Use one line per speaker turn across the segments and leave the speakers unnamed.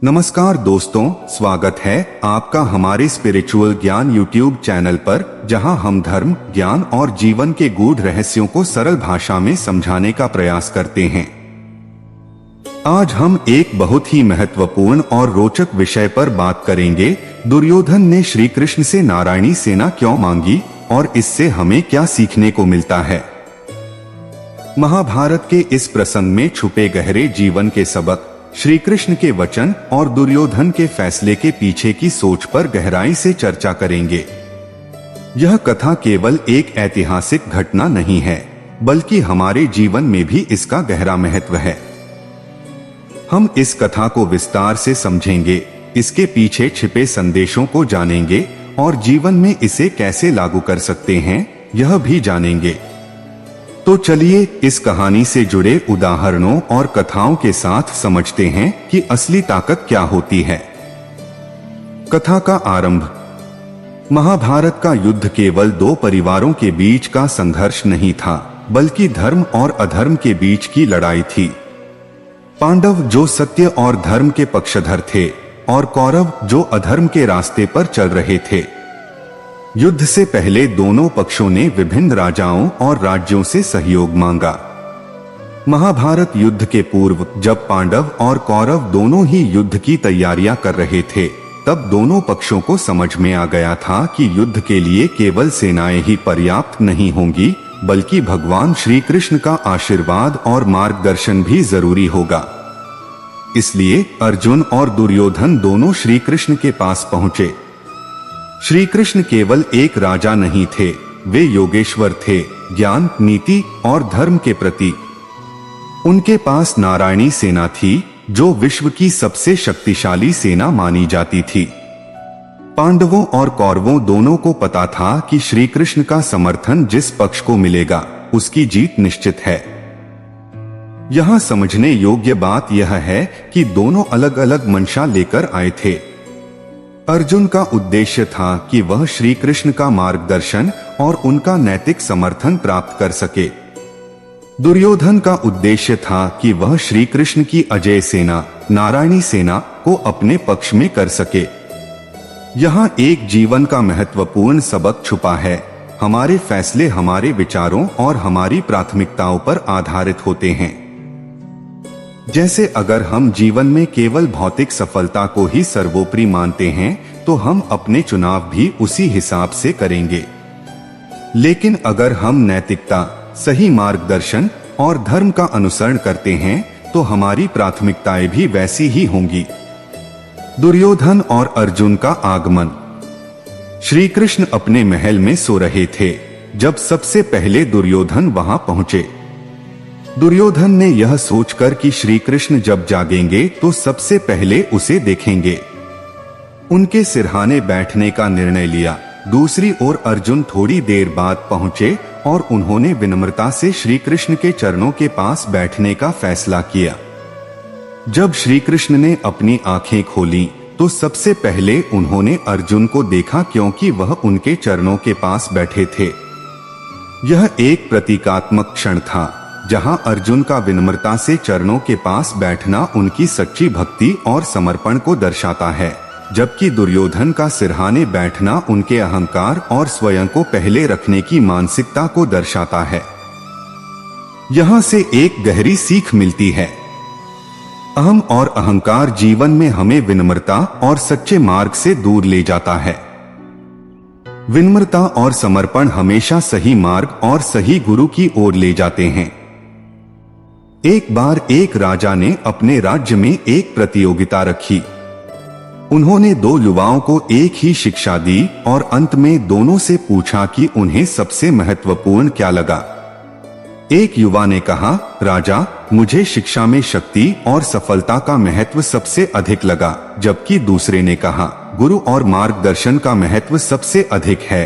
नमस्कार दोस्तों, स्वागत है आपका हमारे स्पिरिचुअल ज्ञान यूट्यूब चैनल पर, जहां हम धर्म, ज्ञान और जीवन के गूढ़ रहस्यों को सरल भाषा में समझाने का प्रयास करते हैं। आज हम एक बहुत ही महत्वपूर्ण और रोचक विषय पर बात करेंगे। दुर्योधन ने श्री कृष्ण से नारायणी सेना क्यों मांगी और इससे हमें क्या सीखने को मिलता है। महाभारत के इस प्रसंग में छुपे गहरे जीवन के सबक, श्री कृष्ण के वचन और दुर्योधन के फैसले के पीछे की सोच पर गहराई से चर्चा करेंगे। यह कथा केवल एक ऐतिहासिक घटना नहीं है, बल्कि हमारे जीवन में भी इसका गहरा महत्व है। हम इस कथा को विस्तार से समझेंगे, इसके पीछे छिपे संदेशों को जानेंगे और जीवन में इसे कैसे लागू कर सकते हैं, यह भी जानेंगे। तो चलिए इस कहानी से जुड़े उदाहरणों और कथाओं के साथ समझते हैं कि असली ताकत क्या होती है। कथा का आरंभ। महाभारत का युद्ध केवल दो परिवारों के बीच का संघर्ष नहीं था, बल्कि धर्म और अधर्म के बीच की लड़ाई थी। पांडव जो सत्य और धर्म के पक्षधर थे और कौरव जो अधर्म के रास्ते पर चल रहे थे। युद्ध से पहले दोनों पक्षों ने विभिन्न राजाओं और राज्यों से सहयोग मांगा। महाभारत युद्ध के पूर्व जब पांडव और कौरव दोनों ही युद्ध की तैयारियां कर रहे थे, तब दोनों पक्षों को समझ में आ गया था कि युद्ध के लिए केवल सेनाएं ही पर्याप्त नहीं होंगी, बल्कि भगवान श्री कृष्ण का आशीर्वाद और मार्गदर्शन भी जरूरी होगा। इसलिए अर्जुन और दुर्योधन दोनों श्री कृष्ण के पास पहुंचे। श्री कृष्ण केवल एक राजा नहीं थे, वे योगेश्वर थे, ज्ञान, नीति और धर्म के प्रतीक। उनके पास नारायणी सेना थी, जो विश्व की सबसे शक्तिशाली सेना मानी जाती थी। पांडवों और कौरवों दोनों को पता था कि श्री कृष्ण का समर्थन जिस पक्ष को मिलेगा, उसकी जीत निश्चित है। यहाँ समझने योग्य बात यह है कि दोनों अलग अलग मंशा लेकर आए थे। अर्जुन का उद्देश्य था कि वह श्री कृष्ण का मार्गदर्शन और उनका नैतिक समर्थन प्राप्त कर सके। दुर्योधन का उद्देश्य था कि वह श्री कृष्ण की अजेय सेना, नारायणी सेना को अपने पक्ष में कर सके। यहाँ एक जीवन का महत्वपूर्ण सबक छुपा है। हमारे फैसले हमारे विचारों और हमारी प्राथमिकताओं पर आधारित होते हैं। जैसे अगर हम जीवन में केवल भौतिक सफलता को ही सर्वोपरि मानते हैं, तो हम अपने चुनाव भी उसी हिसाब से करेंगे। लेकिन अगर हम नैतिकता, सही मार्गदर्शन और धर्म का अनुसरण करते हैं, तो हमारी प्राथमिकताएं भी वैसी ही होंगी। दुर्योधन और अर्जुन का आगमन। श्री कृष्ण अपने महल में सो रहे थे जब सबसे पहले दुर्योधन वहां पहुंचे। दुर्योधन ने यह सोचकर कि श्री कृष्ण जब जागेंगे तो सबसे पहले उसे देखेंगे, उनके सिरहाने बैठने का निर्णय लिया। दूसरी ओर अर्जुन थोड़ी देर बाद पहुंचे और उन्होंने विनम्रता से श्री कृष्ण के चरणों के पास बैठने का फैसला किया। जब श्री कृष्ण ने अपनी आंखें खोली, तो सबसे पहले उन्होंने अर्जुन को देखा, क्योंकि वह उनके चरणों के पास बैठे थे। यह एक प्रतीकात्मक क्षण था, जहां अर्जुन का विनम्रता से चरणों के पास बैठना उनकी सच्ची भक्ति और समर्पण को दर्शाता है, जबकि दुर्योधन का सिरहाने बैठना उनके अहंकार और स्वयं को पहले रखने की मानसिकता को दर्शाता है। यहां से एक गहरी सीख मिलती है। अहम और अहंकार जीवन में हमें विनम्रता और सच्चे मार्ग से दूर ले जाता है। विनम्रता और समर्पण हमेशा सही मार्ग और सही गुरु की ओर ले जाते हैं। एक बार एक राजा ने अपने राज्य में एक प्रतियोगिता रखी। उन्होंने दो युवाओं को एक ही शिक्षा दी और अंत में दोनों से पूछा कि उन्हें सबसे महत्वपूर्ण क्या लगा। एक युवा ने कहा, राजा, मुझे शिक्षा में शक्ति और सफलता का महत्व सबसे अधिक लगा, जबकि दूसरे ने कहा, गुरु और मार्गदर्शन का महत्व सबसे अधिक है।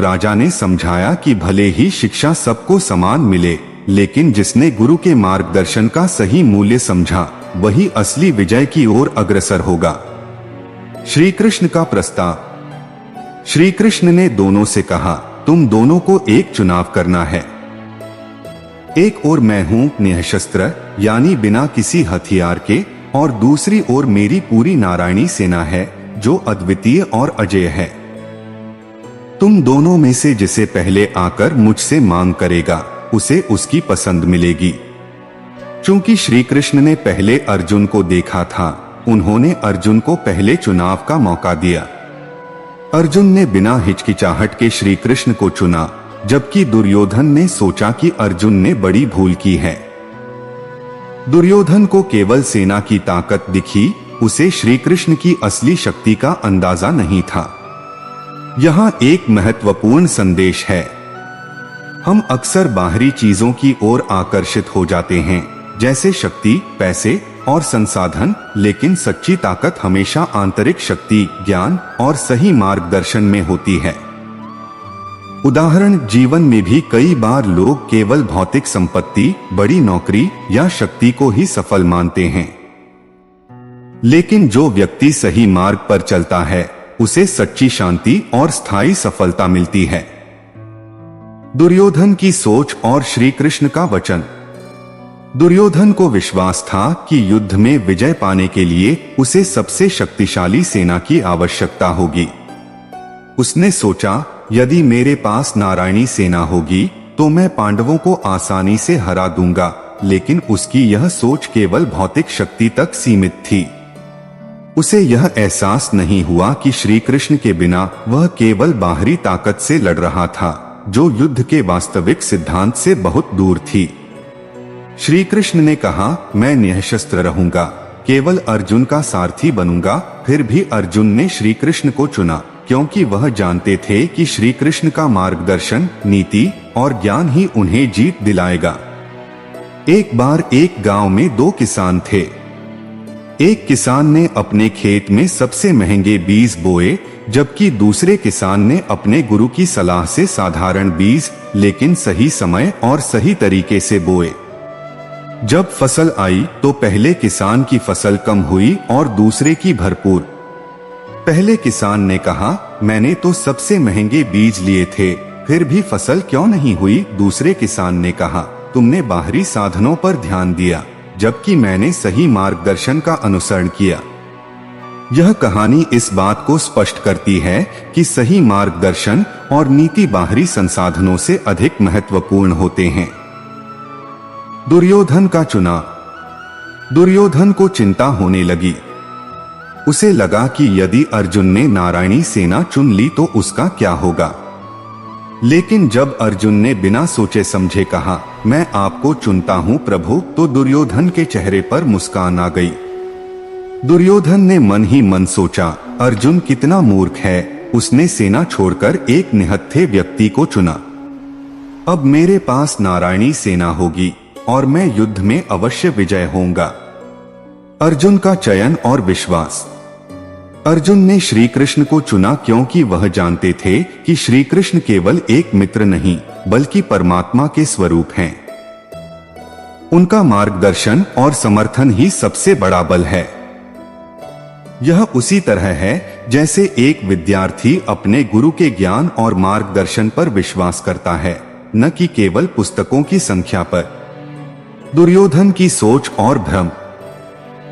राजा ने समझाया कि भले ही शिक्षा सबको समान मिले, लेकिन जिसने गुरु के मार्गदर्शन का सही मूल्य समझा, वही असली विजय की ओर अग्रसर होगा। श्री कृष्ण का प्रस्ताव। श्री कृष्ण ने दोनों से कहा, तुम दोनों को एक चुनाव करना है। एक ओर मैं हूं निःशस्त्र, यानी बिना किसी हथियार के, और दूसरी ओर मेरी पूरी नारायणी सेना है जो अद्वितीय और अजेय है। तुम दोनों में से जिसे पहले आकर मुझसे मांग करेगा उसे उसकी पसंद मिलेगी। चूंकि श्री कृष्ण ने पहले अर्जुन को देखा था, उन्होंने अर्जुन को पहले चुनाव का मौका दिया। अर्जुन ने बिना हिचकिचाहट के श्री कृष्ण को चुना, जबकि दुर्योधन ने सोचा कि अर्जुन ने बड़ी भूल की है। दुर्योधन को केवल सेना की ताकत दिखी, उसे श्री कृष्ण की असली शक्ति का अंदाजा नहीं था। यहाँ एक महत्वपूर्ण संदेश है। हम अक्सर बाहरी चीजों की ओर आकर्षित हो जाते हैं, जैसे शक्ति, पैसे और संसाधन, लेकिन सच्ची ताकत हमेशा आंतरिक शक्ति, ज्ञान और सही मार्गदर्शन में होती है। उदाहरण, जीवन में भी कई बार लोग केवल भौतिक संपत्ति, बड़ी नौकरी या शक्ति को ही सफल मानते हैं, लेकिन जो व्यक्ति सही मार्ग पर चलता है उसे सच्ची शांति और स्थायी सफलता मिलती है। दुर्योधन की सोच और श्री कृष्ण का वचन। दुर्योधन को विश्वास था कि युद्ध में विजय पाने के लिए उसे सबसे शक्तिशाली सेना की आवश्यकता होगी। उसने सोचा, यदि मेरे पास नारायणी सेना होगी तो मैं पांडवों को आसानी से हरा दूंगा, लेकिन उसकी यह सोच केवल भौतिक शक्ति तक सीमित थी। उसे यह एहसास नहीं हुआ कि श्री कृष्ण के बिना वह केवल बाहरी ताकत से लड़ रहा था, जो युद्ध के वास्तविक सिद्धांत से बहुत दूर थी। श्री कृष्ण ने कहा, मैं निःशस्त्र रहूंगा, केवल अर्जुन का सारथी बनूंगा। फिर भी अर्जुन ने श्री कृष्ण को चुना, क्योंकि वह जानते थे कि श्री कृष्ण का मार्गदर्शन, नीति और ज्ञान ही उन्हें जीत दिलाएगा। एक बार एक गांव में दो किसान थे। एक किसान ने अपने खेत में सबसे महंगे बीज बोए, जबकि दूसरे किसान ने अपने गुरु की सलाह से साधारण बीज, लेकिन सही समय और सही तरीके से बोए। जब फसल आई तो पहले किसान की फसल कम हुई और दूसरे की भरपूर। पहले किसान ने कहा, मैंने तो सबसे महंगे बीज लिए थे, फिर भी फसल क्यों नहीं हुई? दूसरे किसान ने कहा, तुमने बाहरी साधनों पर ध्यान दिया, जबकि मैंने सही मार्गदर्शन का अनुसरण किया। यह कहानी इस बात को स्पष्ट करती है कि सही मार्गदर्शन और नीति बाहरी संसाधनों से अधिक महत्वपूर्ण होते हैं। दुर्योधन का चुनाव। दुर्योधन को चिंता होने लगी। उसे लगा कि यदि अर्जुन ने नारायणी सेना चुन ली तो उसका क्या होगा। लेकिन जब अर्जुन ने बिना सोचे समझे कहा, मैं आपको चुनता हूं प्रभु, तो दुर्योधन के चेहरे पर मुस्कान आ गई। दुर्योधन ने मन ही मन सोचा, अर्जुन कितना मूर्ख है, उसने सेना छोड़कर एक निहत्थे व्यक्ति को चुना। अब मेरे पास नारायणी सेना होगी और मैं युद्ध में अवश्य विजय होऊंगा। अर्जुन का चयन और विश्वास। अर्जुन ने श्री कृष्ण को चुना क्योंकि वह जानते थे कि श्री कृष्ण केवल एक मित्र नहीं, बल्कि परमात्मा के स्वरूप हैं। उनका मार्गदर्शन और समर्थन ही सबसे बड़ा बल है। यह उसी तरह है जैसे एक विद्यार्थी अपने गुरु के ज्ञान और मार्गदर्शन पर विश्वास करता है, न कि केवल पुस्तकों की संख्या पर। दुर्योधन की सोच और भ्रम।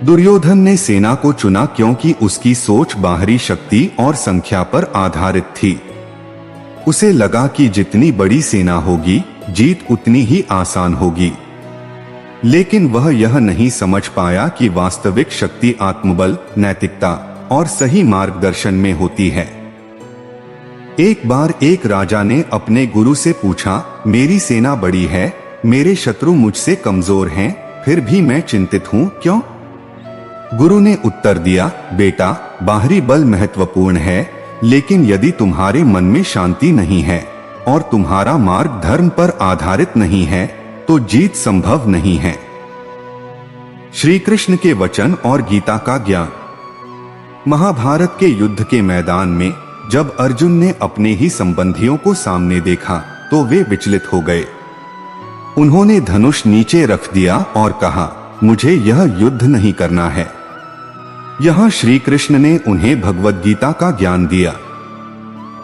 दुर्योधन ने सेना को चुना क्योंकि उसकी सोच बाहरी शक्ति और संख्या पर आधारित थी। उसे लगा कि जितनी बड़ी सेना होगी, जीत उतनी ही आसान होगी। लेकिन वह यह नहीं समझ पाया कि वास्तविक शक्ति आत्मबल, नैतिकता और सही मार्गदर्शन में होती है। एक बार एक राजा ने अपने गुरु से पूछा, मेरी सेना बड़ी है, मेरे शत्रु मुझसे कमजोर हैं, फिर भी मैं चिंतित हूं, क्यों? गुरु ने उत्तर दिया, बेटा, बाहरी बल महत्वपूर्ण है, लेकिन यदि तुम्हारे मन में शांति नहीं है और तुम्हारा मार्ग धर्म पर आधारित नहीं है तो जीत संभव नहीं है। श्री कृष्ण के वचन और गीता का ज्ञान। महाभारत के युद्ध के मैदान में जब अर्जुन ने अपने ही संबंधियों को सामने देखा तो वे विचलित हो गए। उन्होंने धनुष नीचे रख दिया और कहा, मुझे यह युद्ध नहीं करना है। यहाँ श्री कृष्ण ने उन्हें भगवद गीता का ज्ञान दिया।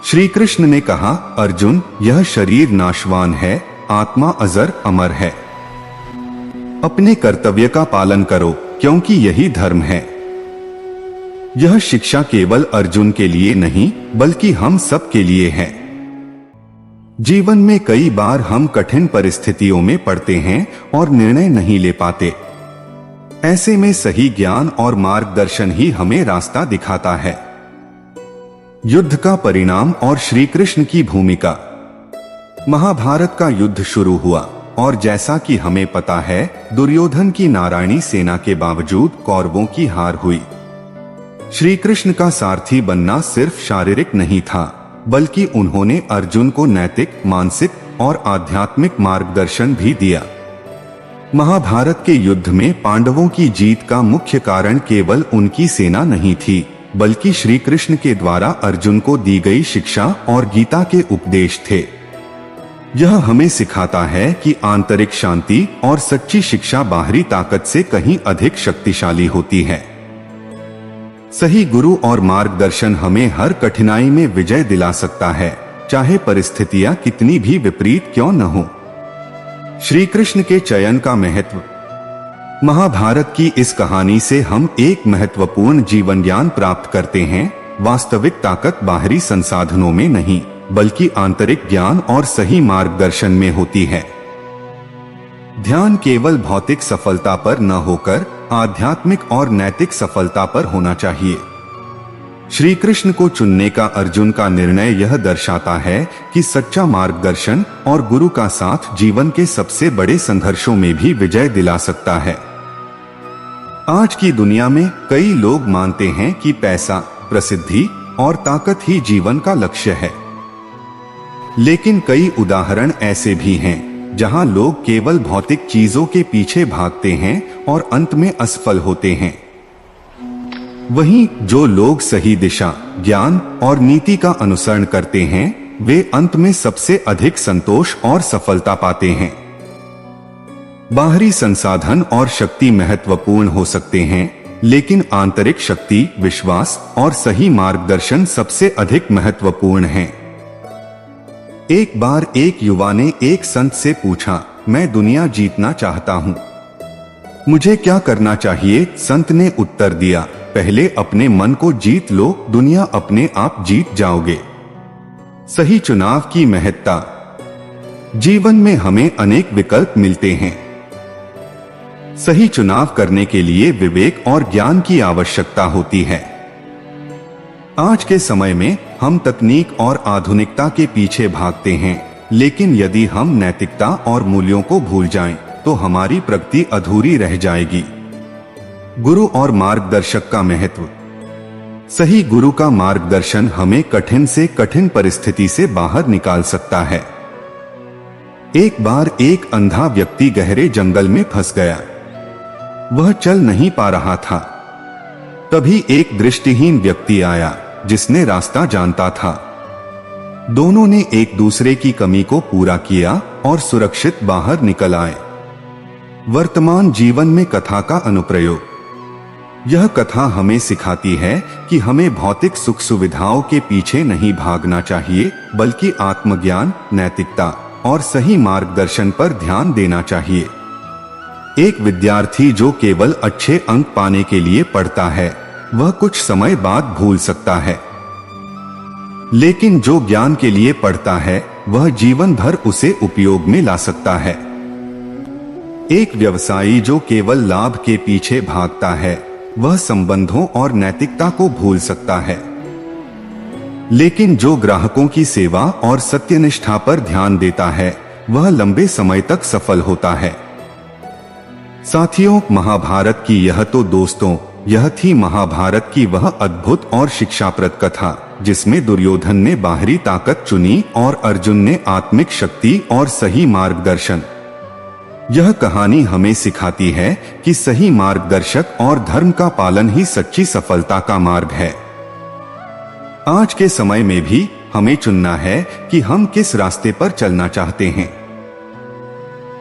श्री कृष्ण ने कहा, अर्जुन, यह शरीर नाशवान है, आत्मा अजर अमर है। अपने कर्तव्य का पालन करो, क्योंकि यही धर्म है। यह शिक्षा केवल अर्जुन के लिए नहीं बल्कि हम सब के लिए है। जीवन में कई बार हम कठिन परिस्थितियों में पड़ते हैं और निर्णय नहीं ले पाते। ऐसे में सही ज्ञान और मार्गदर्शन ही हमें रास्ता दिखाता है। युद्ध का परिणाम और श्री कृष्ण की भूमिका। महाभारत का युद्ध शुरू हुआ और जैसा कि हमें पता है, दुर्योधन की नारायणी सेना के बावजूद कौरवों की हार हुई। श्री कृष्ण का सारथी बनना सिर्फ शारीरिक नहीं था, बल्कि उन्होंने अर्जुन को नैतिक, मानसिक और आध्यात्मिक मार्गदर्शन भी दिया। महाभारत के युद्ध में पांडवों की जीत का मुख्य कारण केवल उनकी सेना नहीं थी, बल्कि श्री कृष्ण के द्वारा अर्जुन को दी गई शिक्षा और गीता के उपदेश थे। यह हमें सिखाता है कि आंतरिक शांति और सच्ची शिक्षा बाहरी ताकत से कहीं अधिक शक्तिशाली होती है। सही गुरु और मार्गदर्शन हमें हर कठिनाई में विजय दिला सकता है, चाहे परिस्थितियां कितनी भी विपरीत क्यों न हो। श्री कृष्ण के चयन का महत्व। महाभारत की इस कहानी से हम एक महत्वपूर्ण जीवन ज्ञान प्राप्त करते हैं। वास्तविक ताकत बाहरी संसाधनों में नहीं, बल्कि आंतरिक ज्ञान और सही मार्गदर्शन में होती है। ध्यान केवल भौतिक सफलता पर न होकर आध्यात्मिक और नैतिक सफलता पर होना चाहिए। श्री कृष्ण को चुनने का अर्जुन का निर्णय यह दर्शाता है कि सच्चा मार्गदर्शन और गुरु का साथ जीवन के सबसे बड़े संघर्षों में भी विजय दिला सकता है। आज की दुनिया में कई लोग मानते हैं कि पैसा, प्रसिद्धि और ताकत ही जीवन का लक्ष्य है। लेकिन कई उदाहरण ऐसे भी हैं जहां लोग केवल भौतिक चीजों के पीछे भागते हैं और अंत में असफल होते हैं। वहीं जो लोग सही दिशा, ज्ञान और नीति का अनुसरण करते हैं, वे अंत में सबसे अधिक संतोष और सफलता पाते हैं। बाहरी संसाधन और शक्ति महत्वपूर्ण हो सकते हैं, लेकिन आंतरिक शक्ति, विश्वास और सही मार्गदर्शन सबसे अधिक महत्वपूर्ण हैं। एक बार एक युवा ने एक संत से पूछा, मैं दुनिया जीतना चाहता हूं, मुझे क्या करना चाहिए? संत ने उत्तर दिया, पहले अपने मन को जीत लो, दुनिया अपने आप जीत जाओगे। सही चुनाव की महत्ता। जीवन में हमें अनेक विकल्प मिलते हैं। सही चुनाव करने के लिए विवेक और ज्ञान की आवश्यकता होती है। आज के समय में हम तकनीक और आधुनिकता के पीछे भागते हैं, लेकिन यदि हम नैतिकता और मूल्यों को भूल जाएं, तो हमारी प्रगति अधूरी रह जाएगी। गुरु और मार्गदर्शक का महत्व। सही गुरु का मार्गदर्शन हमें कठिन से कठिन परिस्थिति से बाहर निकाल सकता है। एक बार एक अंधा व्यक्ति गहरे जंगल में फंस गया। वह चल नहीं पा रहा था। तभी एक दृष्टिहीन व्यक्ति आया जिसने रास्ता जानता था। दोनों ने एक दूसरे की कमी को पूरा किया और सुरक्षित बाहर निकल आए। वर्तमान जीवन में कथा का अनुप्रयोग। यह कथा हमें सिखाती है कि हमें भौतिक सुख सुविधाओं के पीछे नहीं भागना चाहिए, बल्कि आत्मज्ञान, नैतिकता और सही मार्गदर्शन पर ध्यान देना चाहिए। एक विद्यार्थी जो केवल अच्छे अंक पाने के लिए पढ़ता है, वह कुछ समय बाद भूल सकता है। लेकिन जो ज्ञान के लिए पढ़ता है, वह जीवन भर उसे उपयोग में ला सकता है। एक व्यवसायी जो केवल लाभ के पीछे भागता है, वह संबंधों और नैतिकता को भूल सकता है। लेकिन जो ग्राहकों की सेवा और सत्यनिष्ठा पर ध्यान देता है, वह लंबे समय तक सफल होता है। साथियों, महाभारत की यह थी महाभारत की वह अद्भुत और शिक्षाप्रद कथा, जिसमें दुर्योधन ने बाहरी ताकत चुनी और अर्जुन ने आत्मिक शक्ति और सही मार्गदर्शन। यह कहानी हमें सिखाती है कि सही मार्गदर्शक और धर्म का पालन ही सच्ची सफलता का मार्ग है। आज के समय में भी हमें चुनना है कि हम किस रास्ते पर चलना चाहते हैं।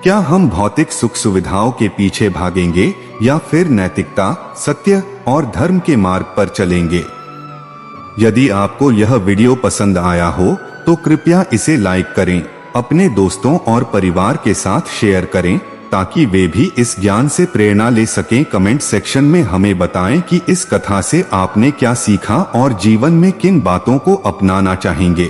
क्या हम भौतिक सुख सुविधाओं के पीछे भागेंगे या फिर नैतिकता, सत्य और धर्म के मार्ग पर चलेंगे? यदि आपको यह वीडियो पसंद आया हो तो कृपया इसे लाइक करें, अपने दोस्तों और परिवार के साथ शेयर करें ताकि वे भी इस ज्ञान से प्रेरणा ले सकें। कमेंट सेक्शन में हमें बताएं कि इस कथा से आपने क्या सीखा और जीवन में किन बातों को अपनाना चाहेंगे।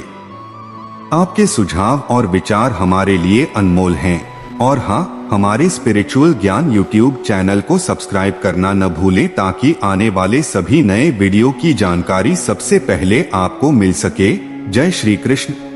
आपके सुझाव और विचार हमारे लिए अनमोल हैं। और हाँ, हमारे स्पिरिचुअल ज्ञान यूट्यूब चैनल को सब्सक्राइब करना न भूलें ताकि आने वाले सभी नए वीडियो की जानकारी सबसे पहले आपको मिल सके। जय श्री कृष्ण।